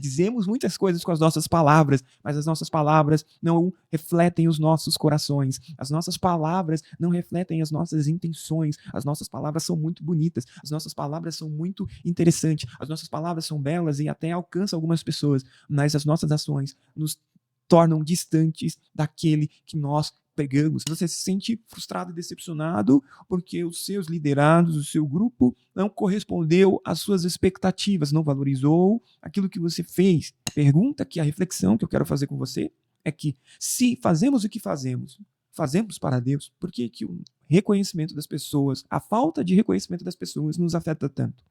dizemos muitas coisas com as nossas palavras, mas as nossas palavras não refletem os nossos corações. As nossas palavras não refletem as nossas intenções. As nossas palavras são muito bonitas, as nossas palavras são muito interessantes, as nossas palavras são belas e até alcançam algumas pessoas, mas as nossas ações nos tornam distantes daquele que nós pregamos. Você se sente frustrado e decepcionado porque os seus liderados, o seu grupo não correspondeu às suas expectativas, não valorizou aquilo que você fez. A reflexão que eu quero fazer com você é que se fazemos o que fazemos para Deus, por que o reconhecimento das pessoas, a falta de reconhecimento das pessoas nos afeta tanto?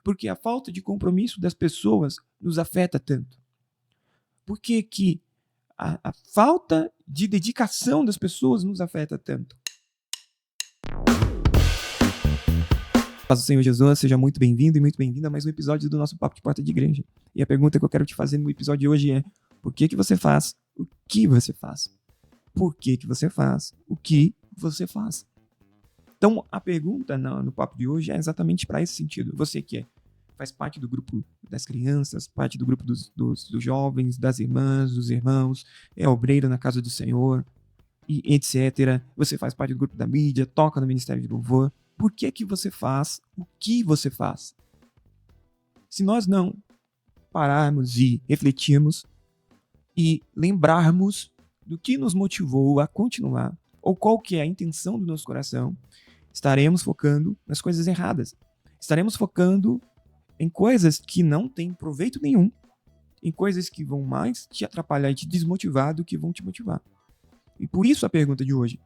Porque a falta de compromisso das pessoas nos afeta tanto? Por que a falta de dedicação das pessoas nos afeta tanto? Paz do Senhor Jesus, seja muito bem-vindo e muito bem-vinda a mais um episódio do nosso Papo de Porta de Igreja. E a pergunta que eu quero te fazer no episódio de hoje é: por que você faz o que você faz? Por que você faz o que você faz? Então, a pergunta no papo de hoje é exatamente para esse sentido. Você que faz parte do grupo das crianças, parte do grupo dos jovens, das irmãs, dos irmãos, é obreiro na casa do Senhor, e etc. Você faz parte do grupo da mídia, toca no Ministério de Louvor. Por que você faz o que você faz? Se nós não pararmos e refletirmos e lembrarmos do que nos motivou a continuar, ou qual que é a intenção do nosso coração, estaremos focando nas coisas erradas. Estaremos focando em coisas que não têm proveito nenhum, em coisas que vão mais te atrapalhar e te desmotivar do que vão te motivar. E por isso a pergunta de hoje: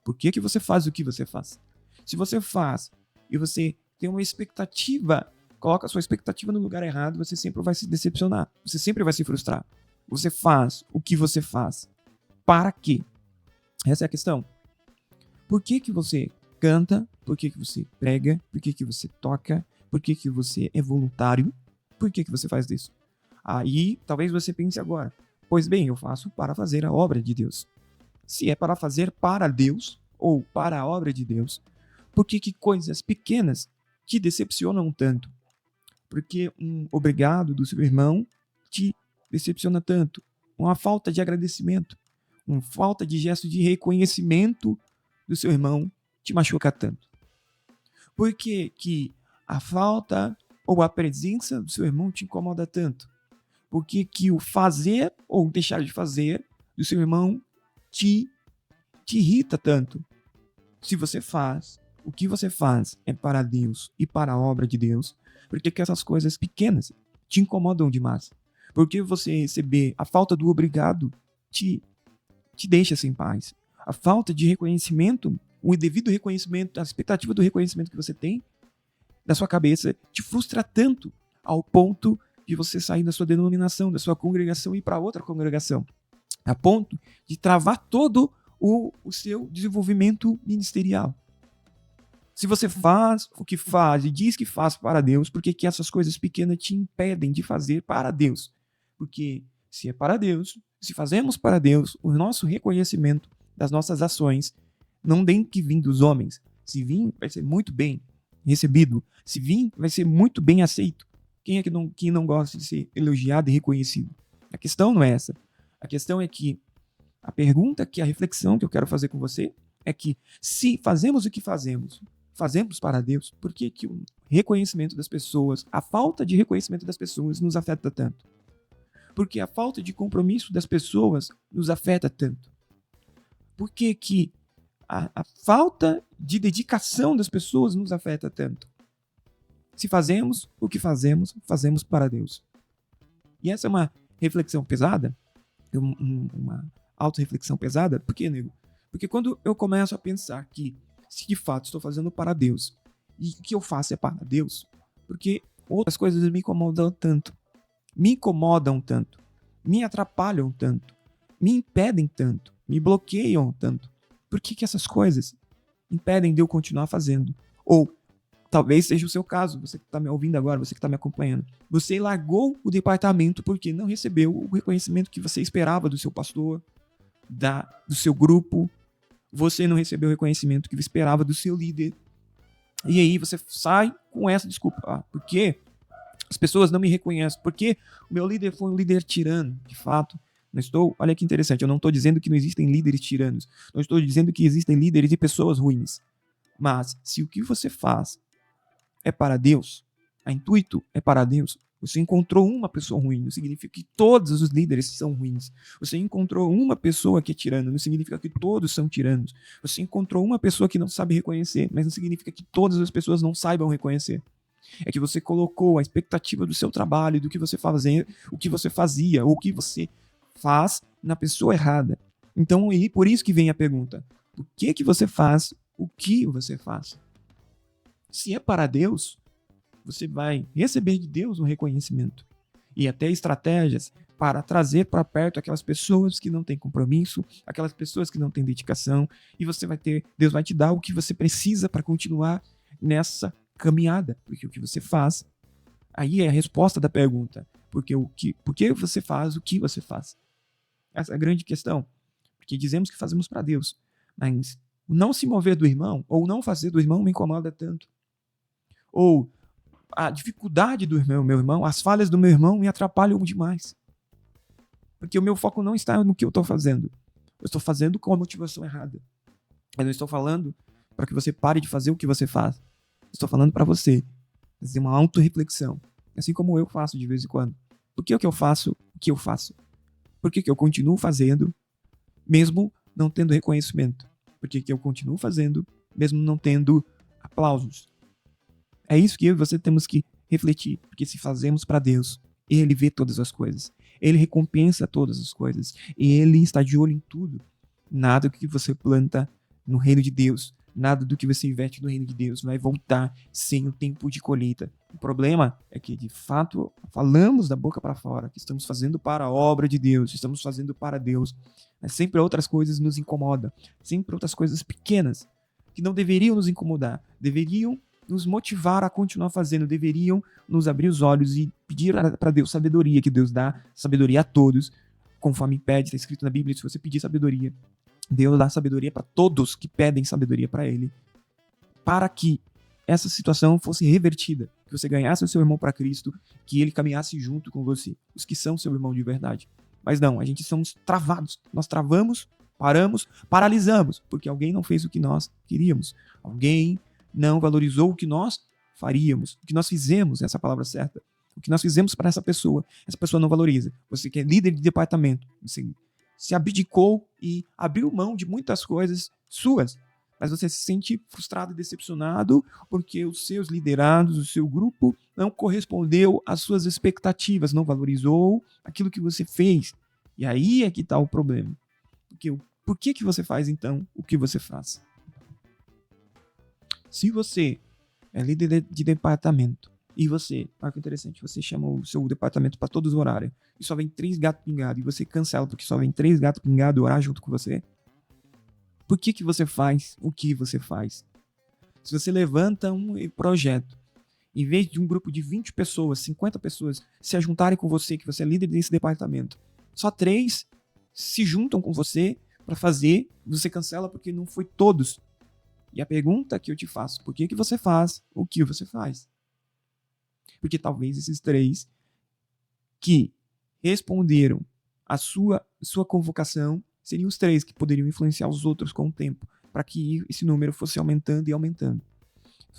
por que você faz o que você faz? Se você faz e você tem uma expectativa, coloca a sua expectativa no lugar errado, você sempre vai se decepcionar, você sempre vai se frustrar. Você faz o que você faz. Para quê? Essa é a questão. Por que você canta? Por que você prega? Por que você toca? Por que você é voluntário? Por que você faz isso? Aí, talvez você pense agora: pois bem, eu faço para fazer a obra de Deus. Se é para fazer para Deus, ou para a obra de Deus, por que coisas pequenas te decepcionam tanto? Por que um obrigado do seu irmão te decepciona tanto? Uma falta de agradecimento, uma falta de gesto de reconhecimento do seu irmão te machuca tanto? Por que a falta ou a presença do seu irmão te incomoda tanto? Por que o fazer ou deixar de fazer do seu irmão te irrita tanto? Se você faz o que você faz é para Deus e para a obra de Deus, por que essas coisas pequenas te incomodam demais? Por que você receber a falta do obrigado te deixa sem paz? A falta de reconhecimento, o devido reconhecimento, a expectativa do reconhecimento que você tem da sua cabeça te frustra tanto ao ponto de você sair da sua denominação, da sua congregação e ir para outra congregação, a ponto de travar todo o seu desenvolvimento ministerial. Se você faz o que faz e diz que faz para Deus, por que essas coisas pequenas te impedem de fazer para Deus? Porque se é para Deus, se fazemos para Deus, o nosso reconhecimento das nossas ações não tem que vir dos homens. Se vir, vai ser muito bem recebido. Se vir, vai ser muito bem aceito. Quem é que não gosta de ser elogiado e reconhecido? A questão não é essa. A questão é que a reflexão que eu quero fazer com você é que se fazemos o que fazemos para Deus, por que o reconhecimento das pessoas, a falta de reconhecimento das pessoas nos afeta tanto? Porque a falta de compromisso das pessoas nos afeta tanto? Por que a falta de dedicação das pessoas nos afeta tanto? Se fazemos o que fazemos para Deus. E essa é uma reflexão pesada, uma auto-reflexão pesada. Por quê, nego? Porque quando eu começo a pensar que se de fato estou fazendo para Deus e o que eu faço é para Deus, porque outras coisas me incomodam tanto, me atrapalham tanto, me impedem tanto, me bloqueiam tanto. Por que essas coisas impedem de eu continuar fazendo? Ou talvez seja o seu caso, você que está me ouvindo agora, você que está me acompanhando. Você largou o departamento porque não recebeu o reconhecimento que você esperava do seu pastor, do seu grupo. Você não recebeu o reconhecimento que você esperava do seu líder. E aí você sai com essa desculpa. Porque As pessoas não me reconhecem porque o meu líder foi um líder tirano, de fato. Olha que interessante, eu não estou dizendo que não existem líderes tiranos. Não estou dizendo que existem líderes e pessoas ruins. Mas se o que você faz é para Deus, a intuito é para Deus, você encontrou uma pessoa ruim, não significa que todos os líderes são ruins. Você encontrou uma pessoa que é tirana, não significa que todos são tiranos. Você encontrou uma pessoa que não sabe reconhecer, mas não significa que todas as pessoas não saibam reconhecer. É que você colocou a expectativa do seu trabalho, do que você fazia, o que você fazia, ou o que você faz na pessoa errada. Então, e por isso que vem a pergunta: o que você faz? O que você faz? Se é para Deus, você vai receber de Deus um reconhecimento e até estratégias para trazer para perto aquelas pessoas que não têm compromisso, aquelas pessoas que não têm dedicação, e Deus vai te dar o que você precisa para continuar nessa caminhada, porque o que você faz, aí é a resposta da pergunta, por que você faz o que você faz? Essa é a grande questão, porque dizemos que fazemos para Deus, mas o não se mover do irmão, ou não fazer do irmão me incomoda tanto, ou a dificuldade do meu irmão, as falhas do meu irmão me atrapalham demais. Porque o meu foco não está no que eu estou fazendo. Eu estou fazendo com a motivação errada. Eu não estou falando para que você pare de fazer o que você faz. Eu estou falando para você fazer uma autorreflexão. Assim como eu faço de vez em quando. Por que eu faço o que eu faço? Por que eu continuo fazendo mesmo não tendo reconhecimento? Por que eu continuo fazendo mesmo não tendo aplausos? É isso que eu e você temos que refletir, porque se fazemos para Deus, Ele vê todas as coisas, Ele recompensa todas as coisas, e Ele está de olho em tudo. Nada do que você planta no reino de Deus, nada do que você investe no reino de Deus vai voltar sem o tempo de colheita. O problema é que, de fato, falamos da boca para fora, que estamos fazendo para a obra de Deus, estamos fazendo para Deus, mas sempre outras coisas nos incomodam, sempre outras coisas pequenas, que não deveriam nos incomodar, deveriam nos motivar a continuar fazendo, deveriam nos abrir os olhos e pedir para Deus sabedoria, que Deus dá sabedoria a todos, conforme pede, está escrito na Bíblia, se você pedir sabedoria, Deus dá sabedoria para todos que pedem sabedoria para Ele, para que essa situação fosse revertida, que você ganhasse o seu irmão para Cristo, que ele caminhasse junto com você, os que são seu irmão de verdade. Mas não, a gente somos travados, nós travamos, paramos, paralisamos, porque alguém não fez o que nós queríamos, alguém não valorizou o que nós faríamos, o que nós fizemos, essa é a palavra certa, o que nós fizemos para essa pessoa não valoriza. Você que é líder de departamento, você se abdicou e abriu mão de muitas coisas suas, mas você se sente frustrado e decepcionado porque os seus liderados, o seu grupo não correspondeu às suas expectativas, não valorizou aquilo que você fez. E aí é que está o problema. Porque por que você faz então o que você faz? Se você é líder de departamento e você, olha que interessante, você chama o seu departamento para todos os horários e só vem 3 gatos pingados e você cancela porque só vem 3 gatos pingados orar junto com você, por que você faz o que você faz? Se você levanta um projeto, em vez de um grupo de 20 pessoas, 50 pessoas se ajuntarem com você, que você é líder desse departamento, só 3 se juntam com você para fazer, você cancela porque não foi todos. E a pergunta que eu te faço, por que você faz o que você faz? Porque talvez esses 3 que responderam a sua convocação seriam os 3 que poderiam influenciar os outros com o tempo, para que esse número fosse aumentando e aumentando.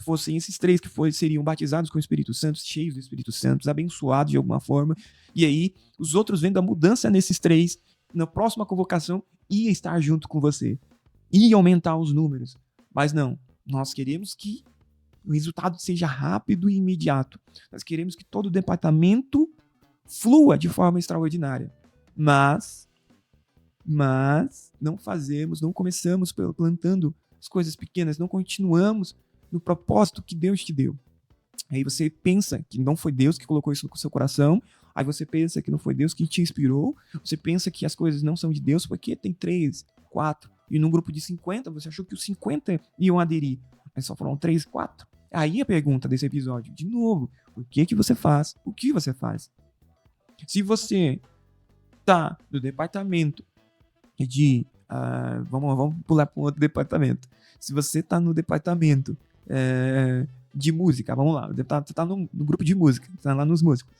Fossem esses 3 que seriam batizados com o Espírito Santo, cheios do Espírito Santo, abençoados de alguma forma, e aí os outros vendo a mudança nesses 3, na próxima convocação, ia estar junto com você, ia aumentar os números. Mas não, nós queremos que o resultado seja rápido e imediato. Nós queremos que todo o departamento flua de forma extraordinária. Mas não fazemos, não começamos plantando as coisas pequenas, não continuamos no propósito que Deus te deu. Aí você pensa que não foi Deus que colocou isso no seu coração, aí você pensa que não foi Deus que te inspirou, você pensa que as coisas não são de Deus porque tem 3, 4, e num grupo de 50 você achou que os 50 iam aderir, mas só foram 3, 4. Aí a pergunta desse episódio, de novo, por que você faz o que você faz? Se você tá no departamento de... vamos pular para um outro departamento. Se você tá no departamento de música, vamos lá, você tá no grupo de música, você tá lá nos músicos,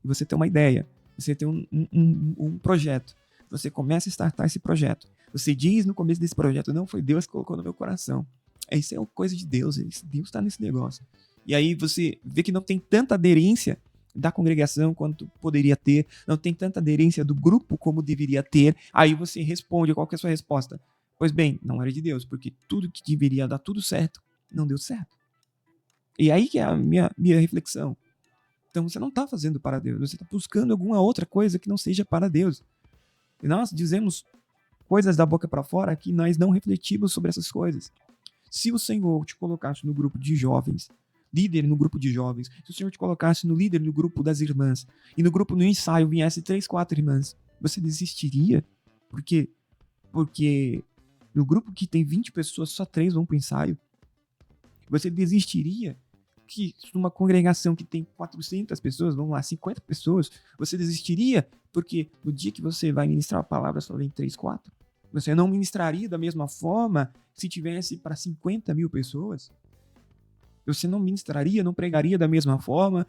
e você tem uma ideia, você tem um projeto, você começa a startar esse projeto, você diz no começo desse projeto, não, foi Deus que colocou no meu coração, isso é uma coisa de Deus, Deus está nesse negócio, e aí você vê que não tem tanta aderência da congregação quanto poderia ter, não tem tanta aderência do grupo como deveria ter, aí você responde, qual que é a sua resposta? Pois bem, não era de Deus, porque tudo que deveria dar tudo certo, não deu certo. E aí que é a minha reflexão. Então você não está fazendo para Deus, você está buscando alguma outra coisa que não seja para Deus. E nós dizemos coisas da boca para fora que nós não refletimos sobre essas coisas. Se o Senhor te colocasse no grupo de jovens, líder no grupo de jovens, se o Senhor te colocasse no líder no grupo das irmãs, e no grupo no ensaio viesse 3, 4 irmãs, você desistiria? Por quê? Porque no grupo que tem 20 pessoas, só 3 vão para o ensaio. Você desistiria que numa congregação que tem 400 pessoas, vamos lá, 50 pessoas, você desistiria porque no dia que você vai ministrar a palavra só vem 3, 4? Você não ministraria da mesma forma se tivesse para 50 mil pessoas? Você não ministraria, não pregaria da mesma forma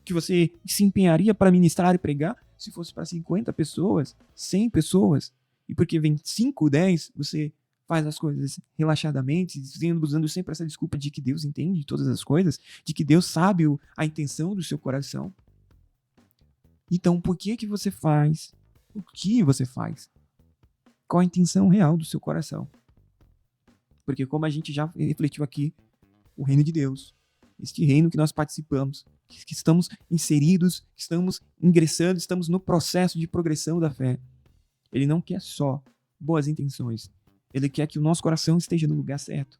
que você se empenharia para ministrar e pregar se fosse para 50 pessoas, 100 pessoas? E porque vem 5, 10, você faz as coisas relaxadamente, usando sempre essa desculpa de que Deus entende todas as coisas, de que Deus sabe a intenção do seu coração. Então, por que você faz o que você faz? Qual a intenção real do seu coração? Porque como a gente já refletiu aqui, o reino de Deus, este reino que nós participamos, que estamos inseridos, que estamos ingressando, estamos no processo de progressão da fé. Ele não quer só boas intenções. Ele quer que o nosso coração esteja no lugar certo.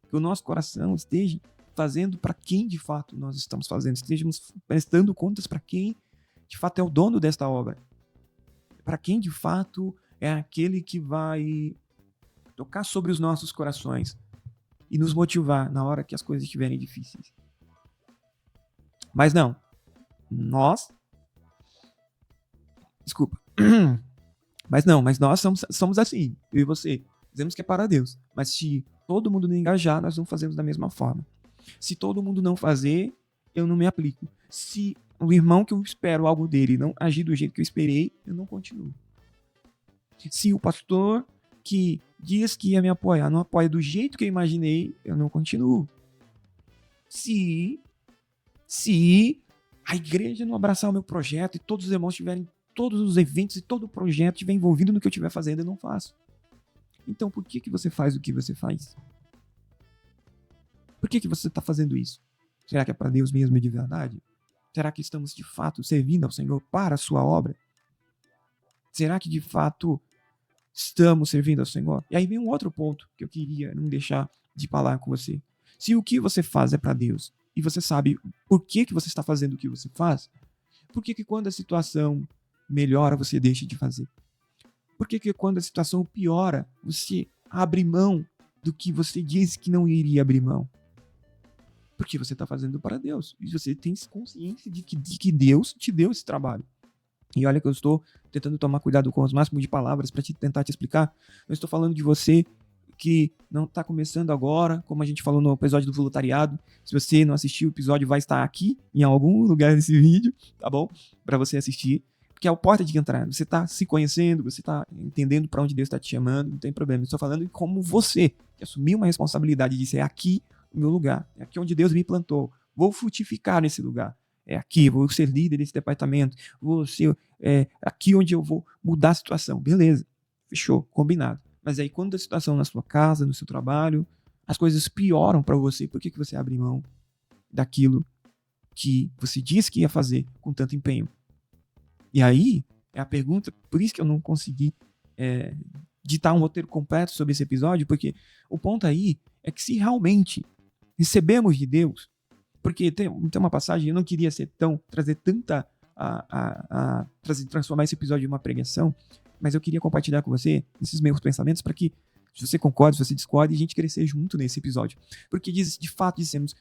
Que o nosso coração esteja fazendo para quem de fato nós estamos fazendo. Estejamos prestando contas para quem de fato é o dono desta obra. Para quem de fato é aquele que vai tocar sobre os nossos corações e nos motivar na hora que as coisas estiverem difíceis. Mas não. Mas nós somos assim, eu e você. Dizemos que é para Deus. Mas se todo mundo não engajar, nós não fazemos da mesma forma. Se todo mundo não fazer, eu não me aplico. Se o irmão que eu espero algo dele não agir do jeito que eu esperei, eu não continuo. Se o pastor que diz que ia me apoiar não apoia do jeito que eu imaginei, eu não continuo. Se a igreja não abraçar o meu projeto e todos os irmãos tiverem todos os eventos e todo o projeto estiver envolvido no que eu estiver fazendo, eu não faço. Então, por que você faz o que você faz? Por que você está fazendo isso? Será que é para Deus mesmo de verdade? Será que estamos de fato servindo ao Senhor para a sua obra? Será que de fato estamos servindo ao Senhor? E aí vem um outro ponto que eu queria não deixar de falar com você. Se o que você faz é para Deus e você sabe por que você está fazendo o que você faz, por que quando a situação melhora você deixa de fazer? Por que quando a situação piora você abre mão do que você disse que não iria abrir mão? Porque você está fazendo para Deus. E você tem consciência de que Deus te deu esse trabalho. E olha que eu estou tentando tomar cuidado com os máximos de palavras para tentar te explicar. Eu estou falando de você que não está começando agora, como a gente falou no episódio do voluntariado. Se você não assistiu, o episódio vai estar aqui, em algum lugar desse vídeo, tá bom? Para você assistir. Porque é a porta de entrada. Você está se conhecendo, você está entendendo para onde Deus está te chamando, não tem problema. Eu estou falando de como você que assumiu uma responsabilidade de ser aqui o meu lugar. É aqui onde Deus me plantou. Vou frutificar nesse lugar. É aqui, vou ser líder desse departamento. Vou ser aqui onde eu vou mudar a situação. Beleza, fechou, combinado. Mas aí quando a situação na sua casa, no seu trabalho, as coisas pioram para você, por que você abre mão daquilo que você disse que ia fazer com tanto empenho? E aí é a pergunta, por isso que eu não consegui ditar um roteiro completo sobre esse episódio, porque o ponto aí é que se realmente recebemos de Deus, porque tem uma passagem, eu não queria transformar esse episódio em uma pregação, mas eu queria compartilhar com você esses meus pensamentos para que, se você concorda, se você discorda, a gente crescer junto nesse episódio. Porque de fato dissemos,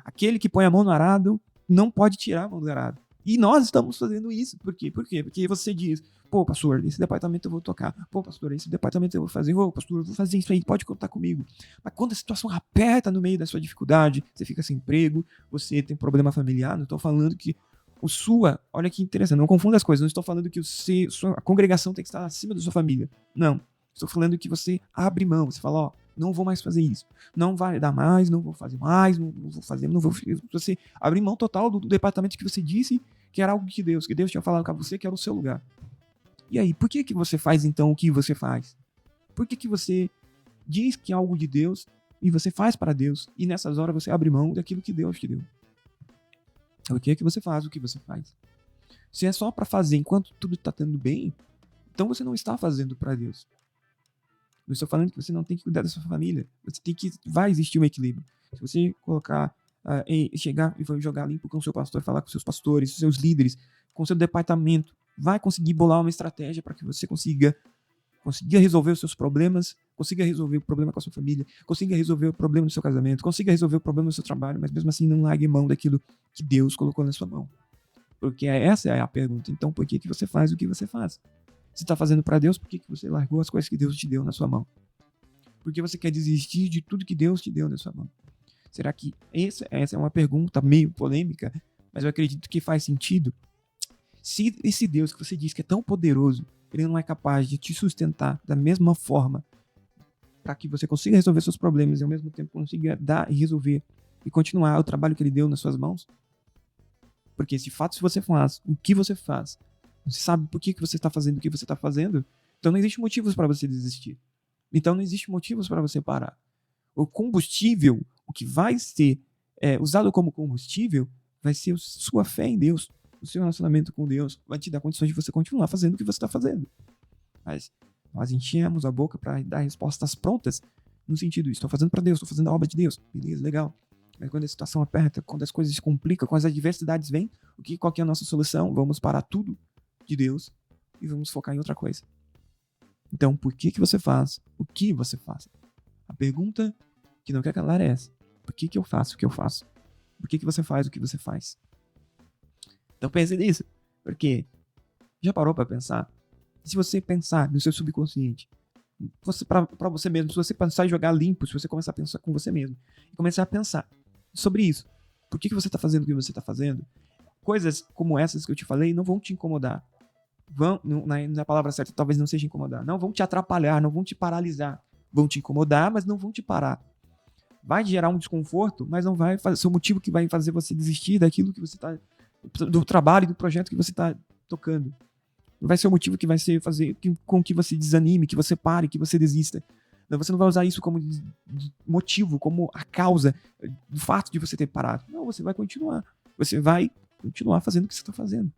aquele que põe a mão no arado não pode tirar a mão do arado. E nós estamos fazendo isso. Por quê? Porque você diz, pô, pastor, esse departamento eu vou tocar. Pô, pastor, esse departamento eu vou fazer. Ô, pastor, eu vou fazer isso aí, pode contar comigo. Mas quando a situação aperta no meio da sua dificuldade, você fica sem emprego, você tem problema familiar, não estou falando que olha que interessante, não confunda as coisas, não estou falando que a congregação tem que estar acima da sua família. Não. Estou falando que você abre mão, você fala, ó, não vou mais fazer isso. Não vai dar mais, não vou fazer mais, não vou fazer, não vou. Você abre mão total do departamento que você disse que era algo que Deus tinha falado com você que era o seu lugar. E aí, por que você faz então o que você faz? Por que você diz que é algo de Deus e você faz para Deus e nessas horas você abre mão daquilo que Deus te deu? Por que você faz o que você faz? Se é só para fazer enquanto tudo está tendo bem, então você não está fazendo para Deus. Não estou falando que você não tem que cuidar da sua família. Vai existir um equilíbrio. Se você colocar, chegar e jogar limpo com o seu pastor, falar com seus pastores, seus líderes, com o seu departamento, vai conseguir bolar uma estratégia para que você consiga resolver os seus problemas, consiga resolver o problema com a sua família, consiga resolver o problema do seu casamento, consiga resolver o problema do seu trabalho, mas mesmo assim não largue mão daquilo que Deus colocou na sua mão. Porque essa é a pergunta. Então, por que você faz o que você faz? Se está fazendo para Deus, por que você largou as coisas que Deus te deu na sua mão? Por que você quer desistir de tudo que Deus te deu na sua mão? Será que essa é uma pergunta meio polêmica, mas eu acredito que faz sentido? Se esse Deus que você diz que é tão poderoso, ele não é capaz de te sustentar da mesma forma para que você consiga resolver seus problemas e ao mesmo tempo consiga dar e resolver e continuar o trabalho que ele deu nas suas mãos? Porque se você faz o que você faz, você sabe por que você está fazendo o que você está fazendo, então não existe motivos para você desistir. Então não existe motivos para você parar. O combustível, o que vai ser usado como combustível, vai ser a sua fé em Deus, o seu relacionamento com Deus, vai te dar condições de você continuar fazendo o que você está fazendo. Mas nós enchemos a boca para dar respostas prontas, no sentido, estou fazendo para Deus, estou fazendo a obra de Deus. Beleza, legal. Mas quando a situação aperta, quando as coisas se complicam, quando as adversidades vêm, qual que é a nossa solução? Vamos parar tudo de Deus e vamos focar em outra coisa. Então, por que você faz o que você faz? A pergunta que não quer calar é essa. Por que eu faço o que eu faço? Por que você faz o que você faz? Então pense nisso. Porque já parou para pensar? Se você pensar no seu subconsciente, para você mesmo, se você pensar em jogar limpo, se você começar a pensar com você mesmo, e começar a pensar sobre isso, por que você está fazendo o que você está fazendo, coisas como essas que eu te falei não vão te incomodar. Na palavra certa, talvez não seja incomodar. Não vão te atrapalhar, não vão te paralisar. Vão te incomodar, mas não vão te parar. Vai gerar um desconforto, mas não vai ser o motivo que vai fazer você desistir daquilo que você está, do trabalho, do projeto que você está tocando. Não vai ser o motivo que vai fazer com que você desanime, que você pare, que você desista. Não, você não vai usar isso como motivo, como a causa do fato de você ter parado. Não, você vai continuar. Você vai continuar fazendo o que você está fazendo.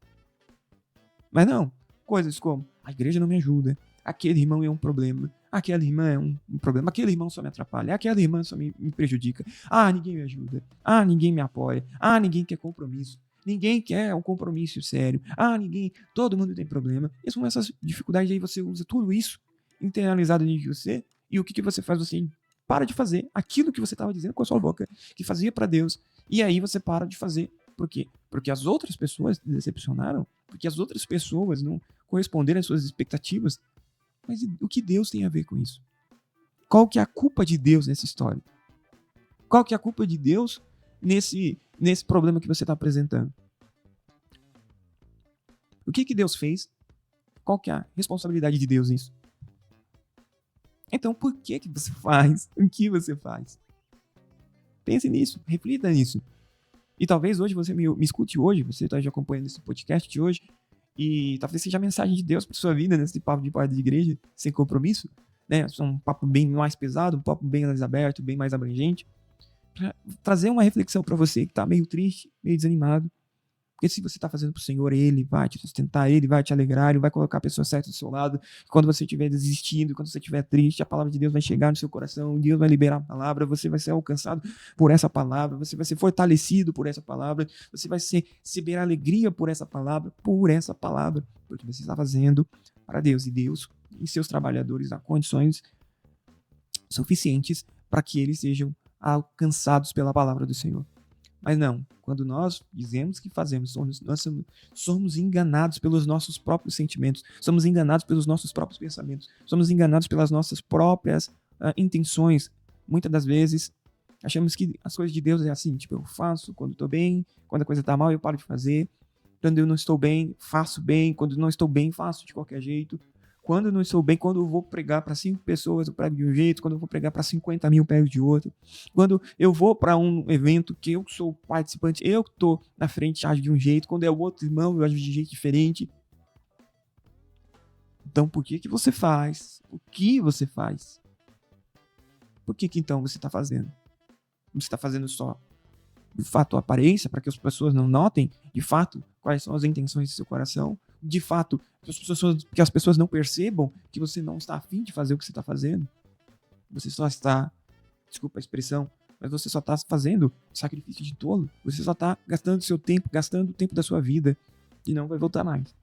Mas não, coisas como, a igreja não me ajuda, aquele irmão é um problema, aquela irmã é um problema, aquele irmão só me atrapalha, aquela irmã só me prejudica, ninguém me ajuda, ninguém me apoia, ninguém quer compromisso, ninguém quer um compromisso sério, todo mundo tem problema. E são essas dificuldades aí, você usa tudo isso internalizado em você, e o que você faz? Você para de fazer aquilo que você estava dizendo com a sua boca, que fazia para Deus, e aí você para de fazer. Por quê? Porque as outras pessoas decepcionaram, porque as outras pessoas não corresponderam às suas expectativas. Mas o que Deus tem a ver com isso? Qual que é a culpa de Deus nessa história? Qual que é a culpa de Deus nesse problema que você está apresentando? O que Deus fez? Qual que é a responsabilidade de Deus nisso? Então, por que você faz o que você faz? Pense nisso, reflita nisso. E talvez hoje você me escute hoje, você está já acompanhando esse podcast de hoje, e talvez seja a mensagem de Deus para sua vida nesse papo de pai de igreja, sem compromisso, né? É um papo bem mais pesado, um papo bem mais aberto, bem mais abrangente, para trazer uma reflexão para você que está meio triste, meio desanimado. Porque se você está fazendo para o Senhor, Ele vai te sustentar, Ele vai te alegrar, Ele vai colocar a pessoa certa do seu lado. Quando você estiver desistindo, quando você estiver triste, a palavra de Deus vai chegar no seu coração, Deus vai liberar a palavra, você vai ser alcançado por essa palavra, você vai ser fortalecido por essa palavra, você vai receber alegria por essa palavra, porque você está fazendo para Deus. E Deus e seus trabalhadores dão condições suficientes para que eles sejam alcançados pela palavra do Senhor. Mas não, quando nós dizemos que fazemos, nós somos enganados pelos nossos próprios sentimentos, somos enganados pelos nossos próprios pensamentos, somos enganados pelas nossas próprias intenções. Muitas das vezes, achamos que as coisas de Deus é assim, tipo, eu faço quando estou bem, quando a coisa está mal eu paro de fazer, quando eu não estou bem, faço bem, quando não estou bem, faço de qualquer jeito. Quando eu não estou bem, quando eu vou pregar para 5 pessoas, eu prego de um jeito. Quando eu vou pregar para 50 mil, eu prego de outro. Quando eu vou para um evento que eu sou participante, eu estou na frente, ajo de um jeito. Quando é o outro irmão, eu ajo de jeito diferente. Então, por que você faz? O que você faz? Por que então você está fazendo? Você está fazendo só, de fato, a aparência, para que as pessoas não notem, de fato, quais são as intenções do seu coração? De fato, que as pessoas não percebam que você não está afim de fazer o que você está fazendo. Você só está, desculpa a expressão, mas você só está fazendo sacrifício de tolo. Você só está gastando seu tempo, gastando o tempo da sua vida e não vai voltar mais.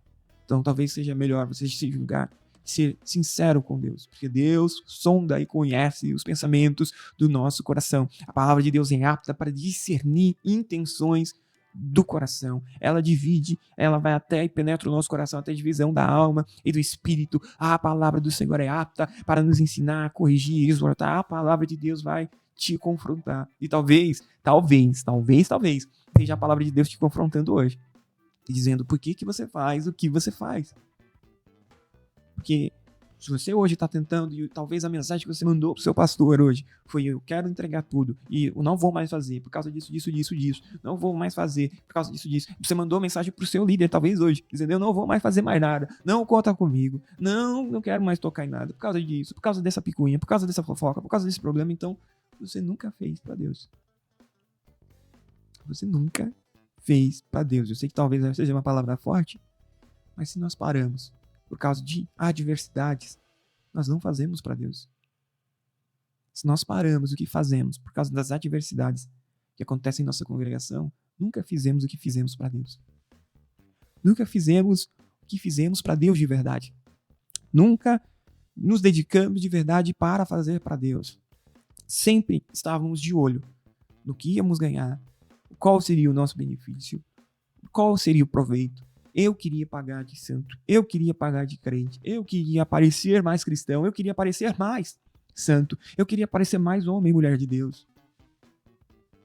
Então talvez seja melhor você se julgar, ser sincero com Deus, porque Deus sonda e conhece os pensamentos do nosso coração. A palavra de Deus é apta para discernir intenções do coração. Ela divide, ela vai até e penetra o nosso coração, até a divisão da alma e do espírito. A palavra do Senhor é apta para nos ensinar, corrigir, exortar. A palavra de Deus vai te confrontar. E talvez seja a palavra de Deus te confrontando hoje, dizendo por que você faz o que você faz. Porque se você hoje está tentando, e talvez a mensagem que você mandou para o seu pastor hoje foi: eu quero entregar tudo e eu não vou mais fazer por causa disso, não vou mais fazer por causa disso. Você mandou a mensagem para o seu líder, talvez hoje, dizendo: eu não vou mais fazer mais nada, não conta comigo, não quero mais tocar em nada, por causa disso, por causa dessa picuinha, por causa dessa fofoca, por causa desse problema. Então, você nunca fez para Deus. Você nunca fez para Deus. Eu sei que talvez seja uma palavra forte, mas se nós paramos por causa de adversidades, nós não fazemos para Deus. Se nós paramos o que fazemos por causa das adversidades que acontecem em nossa congregação, nunca fizemos o que fizemos para Deus. Nunca fizemos o que fizemos para Deus de verdade. Nunca nos dedicamos de verdade para fazer para Deus. Sempre estávamos de olho no que íamos ganhar, qual seria o nosso benefício, qual seria o proveito. Eu queria pagar de santo, eu queria pagar de crente, eu queria parecer mais cristão, eu queria parecer mais santo, eu queria parecer mais homem e mulher de Deus.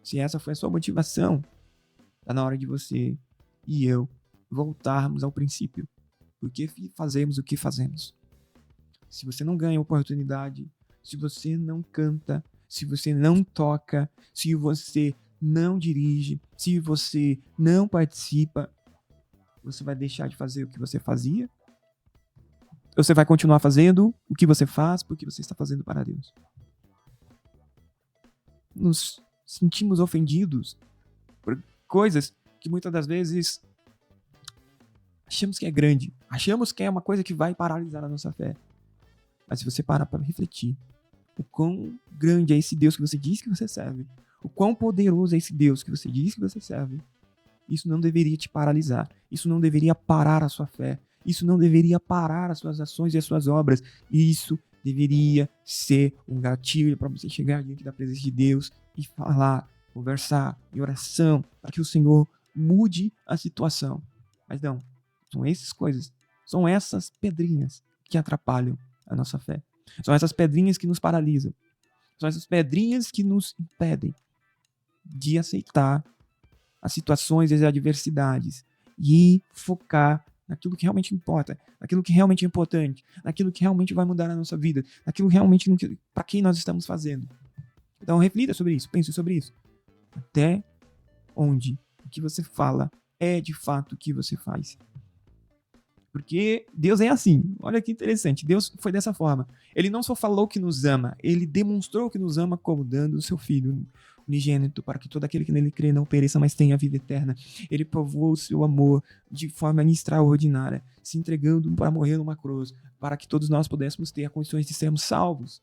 Se essa foi a sua motivação, está na hora de você e eu voltarmos ao princípio. Por que fazemos o que fazemos? Se você não ganha oportunidade, se você não canta, se você não toca, se você não dirige, se você não participa, você vai deixar de fazer o que você fazia? Ou você vai continuar fazendo o que você faz porque você está fazendo para Deus? Nos sentimos ofendidos por coisas que muitas das vezes achamos que é grande, achamos que é uma coisa que vai paralisar a nossa fé. Mas se você parar para refletir, o quão grande é esse Deus que você diz que você serve, o quão poderoso é esse Deus que você diz que você serve, isso não deveria te paralisar. Isso não deveria parar a sua fé. Isso não deveria parar as suas ações e as suas obras. Isso deveria ser um gatilho para você chegar diante da presença de Deus e falar, conversar em oração, para que o Senhor mude a situação. Mas não, são essas coisas, são essas pedrinhas que atrapalham a nossa fé. São essas pedrinhas que nos paralisam. São essas pedrinhas que nos impedem de aceitar as situações e as adversidades e focar naquilo que realmente importa, naquilo que realmente é importante, naquilo que realmente vai mudar a nossa vida, naquilo realmente para quem nós estamos fazendo. Então reflita sobre isso, pense sobre isso. Até onde o que você fala é de fato o que você faz. Porque Deus é assim. Olha que interessante. Deus foi dessa forma. Ele não só falou que nos ama, ele demonstrou que nos ama como dando o seu Filho unigênito para que todo aquele que nele crê não pereça, mas tenha a vida eterna. Ele provou o seu amor de forma extraordinária, se entregando para morrer numa cruz, para que todos nós pudéssemos ter as condições de sermos salvos.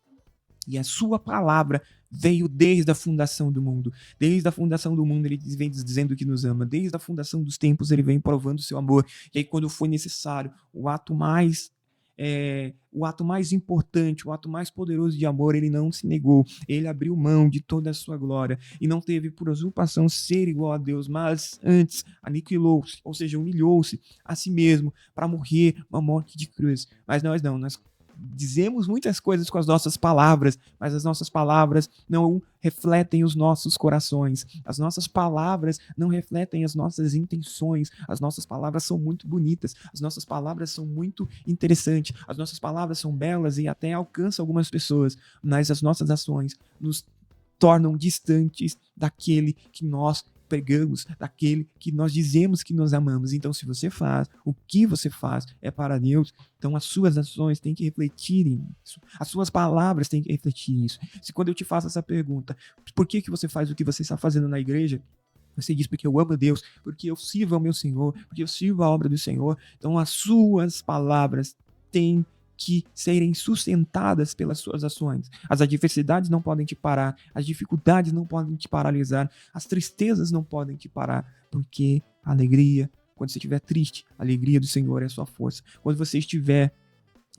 E a sua palavra veio desde a fundação do mundo. Desde a fundação do mundo ele vem dizendo que nos ama. Desde a fundação dos tempos ele vem provando o seu amor. E aí quando foi necessário o ato mais o ato mais importante, o ato mais poderoso de amor, ele não se negou. Ele abriu mão de toda a sua glória e não teve por usurpação ser igual a Deus, mas antes aniquilou-se, ou seja, humilhou-se a si mesmo para morrer uma morte de cruz. Mas nós não, nós dizemos muitas coisas com as nossas palavras, mas as nossas palavras não refletem os nossos corações. As nossas palavras não refletem as nossas intenções. As nossas palavras são muito bonitas, as nossas palavras são muito interessantes, as nossas palavras são belas e até alcançam algumas pessoas, mas as nossas ações nos tornam distantes daquele que nós pregamos, daquele que nós dizemos que nós amamos. Então, se você faz, o que você faz é para Deus, então as suas ações têm que refletir isso. As suas palavras têm que refletir isso. Se quando eu te faço essa pergunta, por que você faz o que você está fazendo na igreja? Você diz porque eu amo a Deus, porque eu sirvo ao meu Senhor, porque eu sirvo a obra do Senhor. Então, as suas palavras têm que serem sustentadas pelas suas ações. As adversidades não podem te parar, as dificuldades não podem te paralisar, as tristezas não podem te parar, porque a alegria, quando você estiver triste, a alegria do Senhor é a sua força. Quando você estiver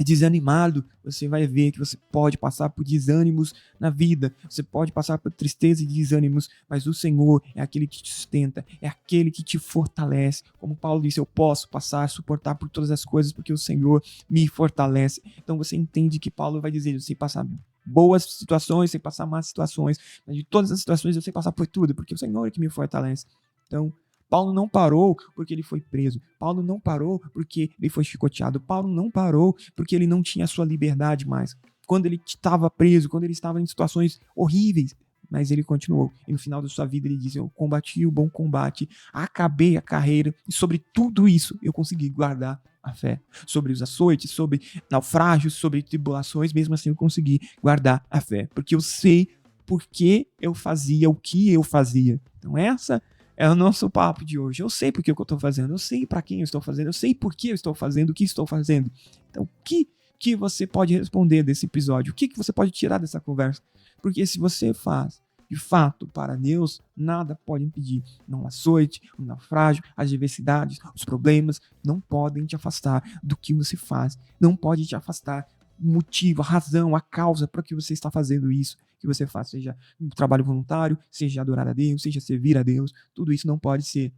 desanimado, você vai ver que você pode passar por desânimos na vida, você pode passar por tristeza e desânimos, mas o Senhor é aquele que te sustenta, é aquele que te fortalece. Como Paulo disse, eu posso passar, suportar por todas as coisas, porque o Senhor me fortalece. Então você entende que Paulo vai dizer, eu sei passar boas situações, sei passar más situações, mas de todas as situações eu sei passar por tudo, porque o Senhor é que me fortalece. Então, Paulo não parou porque ele foi preso. Paulo não parou porque ele foi chicoteado. Paulo não parou porque ele não tinha a sua liberdade mais. Quando ele estava preso, quando ele estava em situações horríveis, mas ele continuou. E no final da sua vida ele diz, eu combati o bom combate, acabei a carreira, e sobre tudo isso eu consegui guardar a fé. Sobre os açoites, sobre naufrágios, sobre tribulações, mesmo assim eu consegui guardar a fé. Porque eu sei por que eu fazia o que eu fazia. Então essa é o nosso papo de hoje. Eu sei por que eu estou fazendo, eu sei para quem eu estou fazendo, eu sei por que eu estou fazendo o que estou fazendo. Então, o que você pode responder desse episódio? O que você pode tirar dessa conversa? Porque se você faz, de fato, para Deus, nada pode impedir. Não açoite, o naufrágio, as adversidades, os problemas não podem te afastar do que você faz. Não pode te afastar o motivo, a razão, a causa para que você está fazendo isso que você faz, seja um trabalho voluntário, seja adorar a Deus, seja servir a Deus, tudo isso não pode ser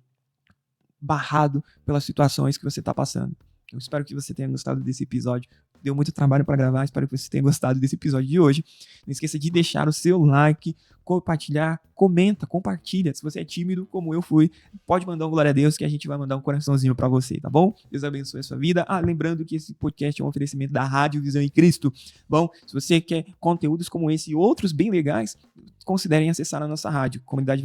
barrado pelas situações que você está passando. Eu espero que você tenha gostado desse episódio. Deu muito trabalho para gravar, espero que você tenha gostado desse episódio de hoje. Não esqueça de deixar o seu like, compartilhar, comenta, compartilha. Se você é tímido, como eu fui, pode mandar um glória a Deus que a gente vai mandar um coraçãozinho para você, tá bom? Deus abençoe a sua vida. Lembrando que esse podcast é um oferecimento da Rádio Visão em Cristo. Bom, se você quer conteúdos como esse e outros bem legais, considerem acessar a nossa rádio, comunidade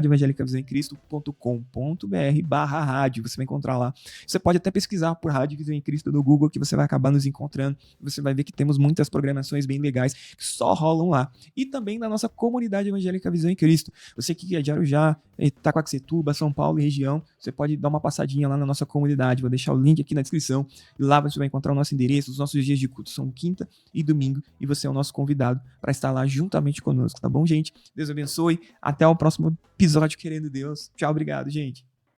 evangélica visão em Cristo.com.br/rádio. Você vai encontrar lá. Você pode até pesquisar por Rádio Visão em Cristo no Google, que você vai acabar nos encontrando. Você vai ver que temos muitas programações bem legais que só rolam lá. E também na nossa comunidade evangélica Visão em Cristo. Você que é de Arujá, Itaquaquecetuba, São Paulo e região, você pode dar uma passadinha lá na nossa comunidade. Vou deixar o link aqui na descrição. E lá você vai encontrar o nosso endereço. Os nossos dias de culto são quinta e domingo. E você é o nosso convidado para estar lá juntamente conosco, tá bom, gente? Deus abençoe. Até o próximo episódio, querendo Deus. Tchau, obrigado, gente.